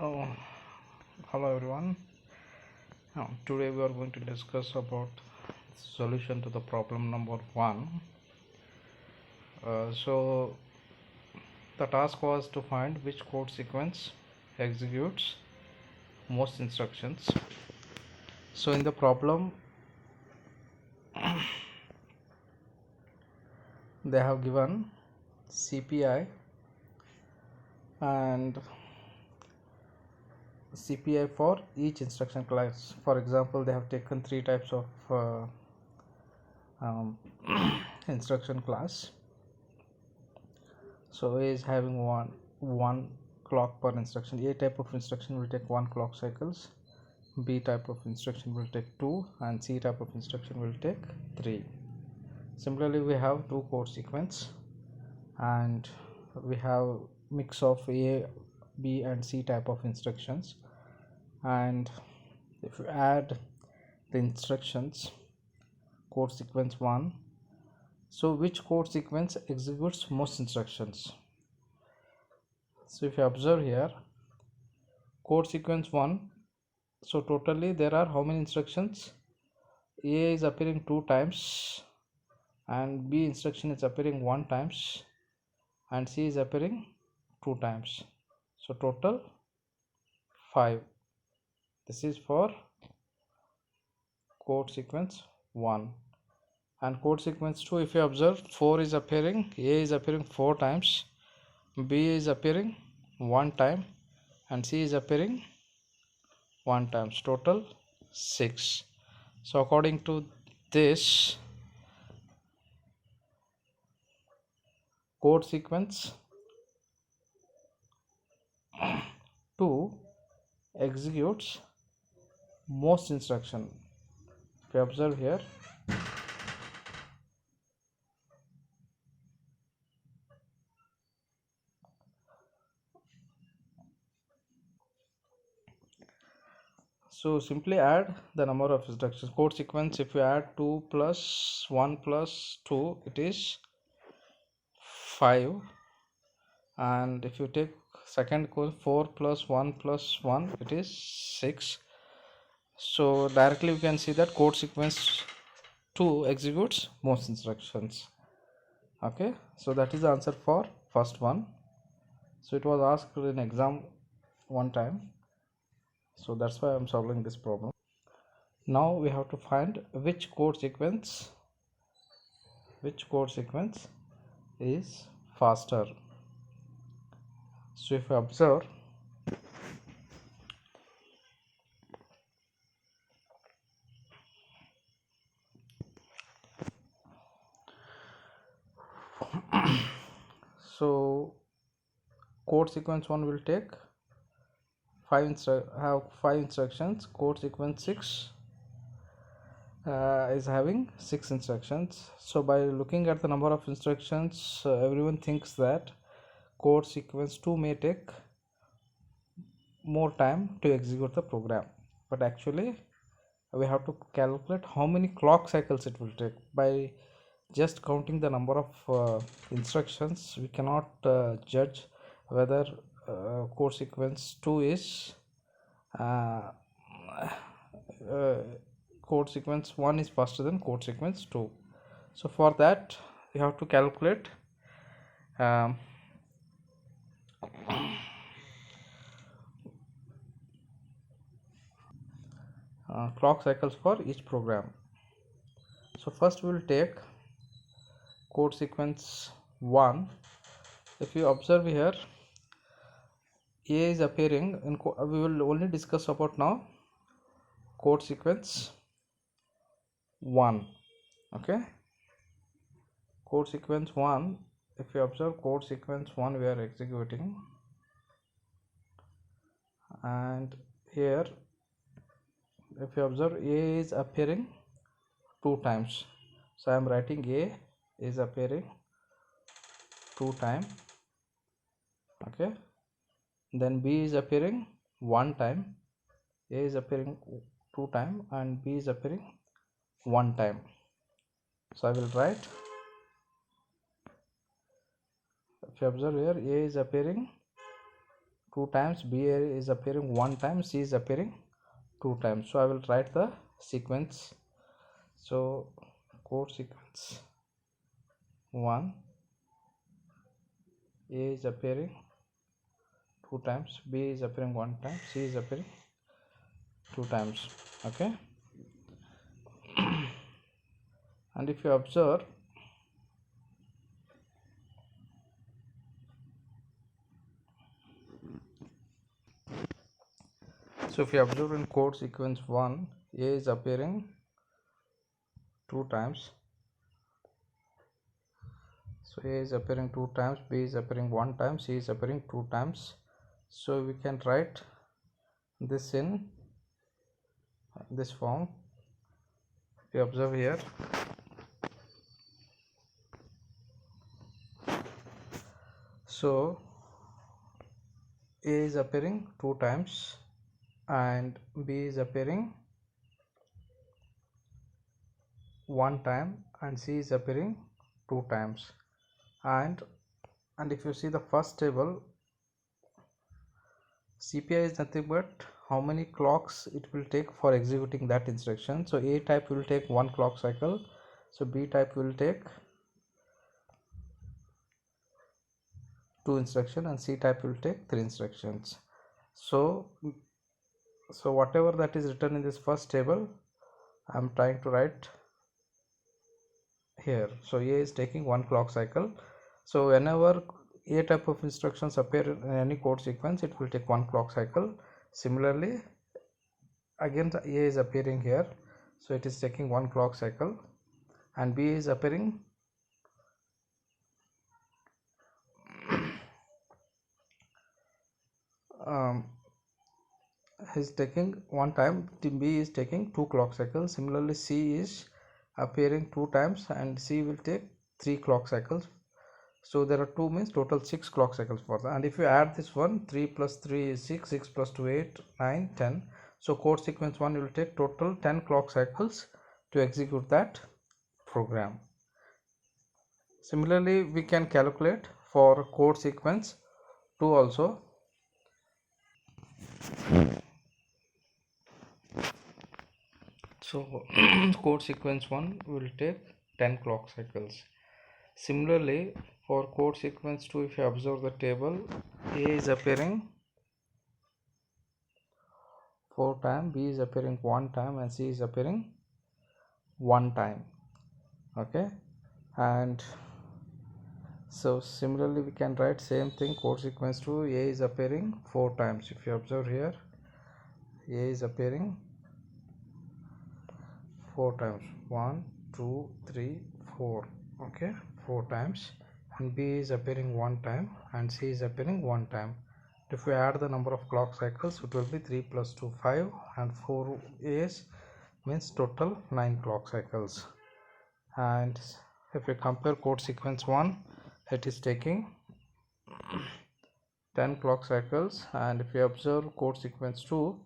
Oh, hello everyone. Today we are going to discuss about solution to the problem number one. So the task was to find which code sequence executes most instructions. So in the problem, they have given CPI and CPI for each instruction class. For example, they have taken three types of um, instruction class. So A is having one clock per instruction. A type of instruction will take 1 clock cycles, B type of instruction will take 2, and C type of instruction will take 3. Similarly, we have two code sequence, and we have mix of A, B and C type of instructions. And if you add the instructions code sequence 1, so which code sequence executes most instructions? So if you observe here, code sequence 1, so totally there are how many instructions? A is appearing 2 times and B instruction is appearing 1 times and C is appearing 2 times. So total 5. This is for code sequence 1. And code sequence 2, if you observe, 4 is appearing, A is appearing 4 times, B is appearing 1 time and C is appearing 1 times, total 6. So according to this, code sequence 2 executes most instruction. If you observe here, so simply add the number of instructions. Code sequence, if you add 2 plus 1 plus 2, it is 5, and if you take second code 4 plus 1 plus 1, it is 6. So directly we can see that code sequence 2 executes most instructions. Okay, so that is the answer for first one. So it was asked in exam one time, so that's why I'm solving this problem. Now we have to find which code sequence is faster. So if you observe, so code sequence 1 will take 5 instructions. Code sequence 6 is having 6 instructions. So by looking at the number of instructions, everyone thinks that code sequence 2 may take more time to execute the program, but actually we have to calculate how many clock cycles it will take. By just counting the number of instructions, we cannot judge whether code sequence 2 is uh, code sequence 1 is faster than code sequence 2. So for that you have to calculate um, clock cycles for each program. So first we will take code sequence 1. If you observe here, A is appearing in we will only discuss about now code sequence 1. Okay, code sequence 1, if you observe code sequence 1 we are executing, and here if you observe A is appearing 2 times, so I am writing A is appearing 2 time. Okay, then B is appearing 1 time, A is appearing 2 time and B is appearing 1 time. So I will write, if you observe here, A is appearing 2 times, B is appearing 1 time, C is appearing 2 times. So I will write the sequence. So code sequence 1, A is appearing 2 times, B is appearing 1 time, C is appearing 2 times. Okay. And if you observe, so if you observe in code sequence 1, A is appearing 2 times, so A is appearing 2 times, B is appearing 1 time, C is appearing 2 times. So we can write this in this form. If you observe here, so A is appearing 2 times and B is appearing 1 time and C is appearing 2 times. And if you see the first table, CPI is nothing but how many clocks it will take for executing that instruction. So A type will take 1 clock cycle, so B type will take 2 instructions, and C type will take 3 instructions. So whatever that is written in this first table, I am trying to write here. So A is taking 1 clock cycle. So whenever A type of instructions appear in any code sequence, it will take 1 clock cycle. Similarly, again the A is appearing here, so it is taking 1 clock cycle, and B is appearing is taking 1 time, B is taking 2 clock cycles. Similarly, C is appearing 2 times and C will take 3 clock cycles. So there are 2 means total 6 clock cycles for that. And if you add this one, 3 plus 3 is 6, 6 plus 2 8, 9, 10. So code sequence 1 will take total 10 clock cycles to execute that program. Similarly, we can calculate for code sequence 2 also. So code sequence 1 will take 10 clock cycles. Similarly, for code sequence 2, if you observe the table, A is appearing 4 times, B is appearing 1 time, and C is appearing 1 time. Okay, and so similarly we can write same thing, code sequence 2, A is appearing 4 times. If you observe here, A is appearing 4 times, 1 2 3 4. Okay, 4 times, and B is appearing 1 time and C is appearing 1 time. If we add the number of clock cycles, it will be 3 plus 2 5, and 4 A's means total 9 clock cycles. And if we compare code sequence 1, it is taking 10 clock cycles, and if we observe code sequence 2,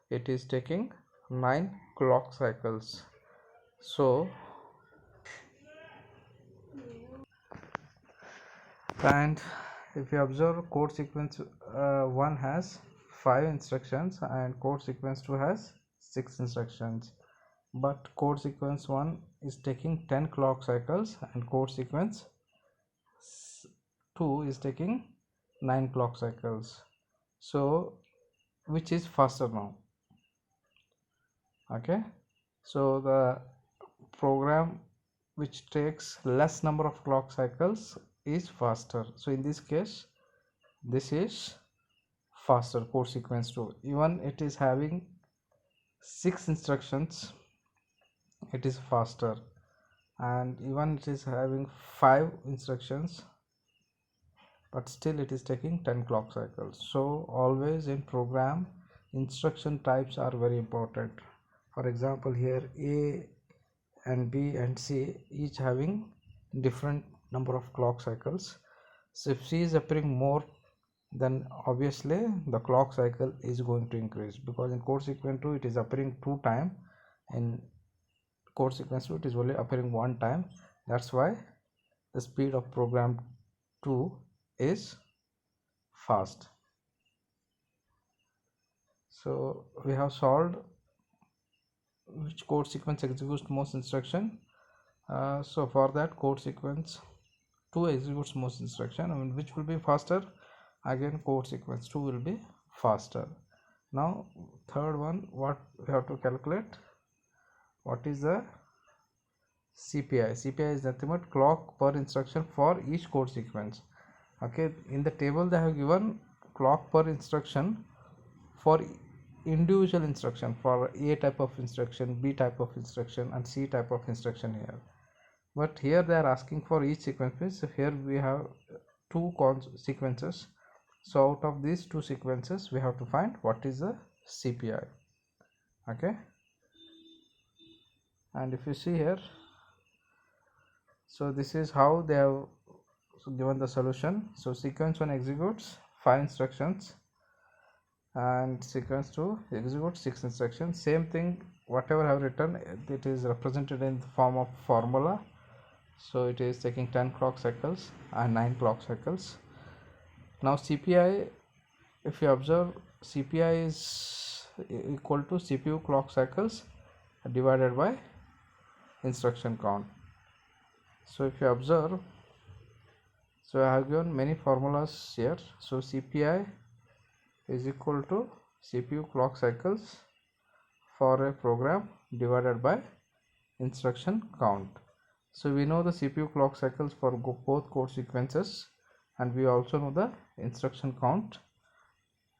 it is taking 9 clock cycles. So and if you observe, code sequence 1 has 5 instructions and code sequence 2 has 6 instructions, but code sequence 1 is taking 10 clock cycles and code sequence 2 is taking 9 clock cycles. So which is faster now? Okay, so the program which takes less number of clock cycles is faster. So in this case, this is faster, code sequence 2. Even it is having 6 instructions, it is faster, and even it is having 5 instructions, but still it is taking 10 clock cycles. So always in program, instruction types are very important. For example, here A and B and C each having different number of clock cycles. So if C is appearing more, then obviously the clock cycle is going to increase, because in code sequence 2 it is appearing 2 times, in code sequence 2 it is only appearing 1 time. That's why the speed of program 2 is fast. So we have solved which code sequence executes most instruction. So for that, code sequence 2 executes most instruction. I mean, which will be faster? Again, code sequence 2 will be faster. Now third one, what we have to calculate, what is the CPI? CPI is nothing but clock per instruction for each code sequence. Okay, in the table they have given clock per instruction for individual instruction, for A type of instruction, B type of instruction, and C type of instruction here. But here they are asking for each sequence. So here we have two sequences. So out of these two sequences, we have to find what is the CPI. Okay, and if you see here, so this is how they have given the solution. So sequence 1 executes 5 instructions and sequence 2 executes 6 instructions. Same thing, whatever I have written, it is represented in the form of formula. So it is taking 10 clock cycles and 9 clock cycles. Now CPI, if you observe, CPI is equal to CPU clock cycles divided by instruction count. So if you observe, so I have given many formulas here. So CPI is equal to CPU clock cycles for a program divided by instruction count. So we know the CPU clock cycles for both code sequences, and we also know the instruction count,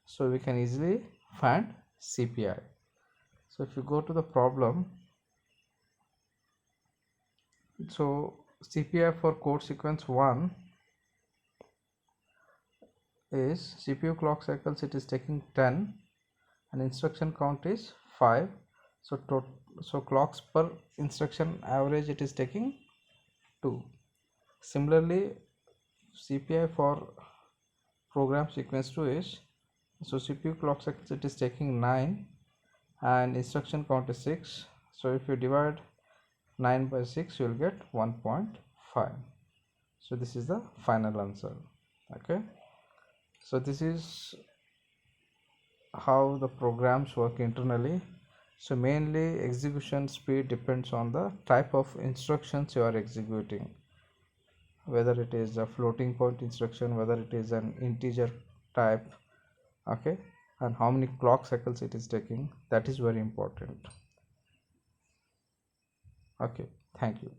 so we can easily find CPI. So if you go to the problem, so CPI for code sequence 1 is CPU clock cycles, it is taking 10 and instruction count is 5. So clocks per instruction average it is taking 2. Similarly, CPI for program sequence 2 is, so CPU clock cycles it is taking 9 and instruction count is 6. So if you divide 9 by 6, you will get 1.5. So this is the final answer. Okay, so this is how the programs work internally. So mainly execution speed depends on the type of instructions you are executing, whether it is a floating point instruction, whether it is an integer type, okay, and how many clock cycles it is taking. That is very important. Okay, thank you.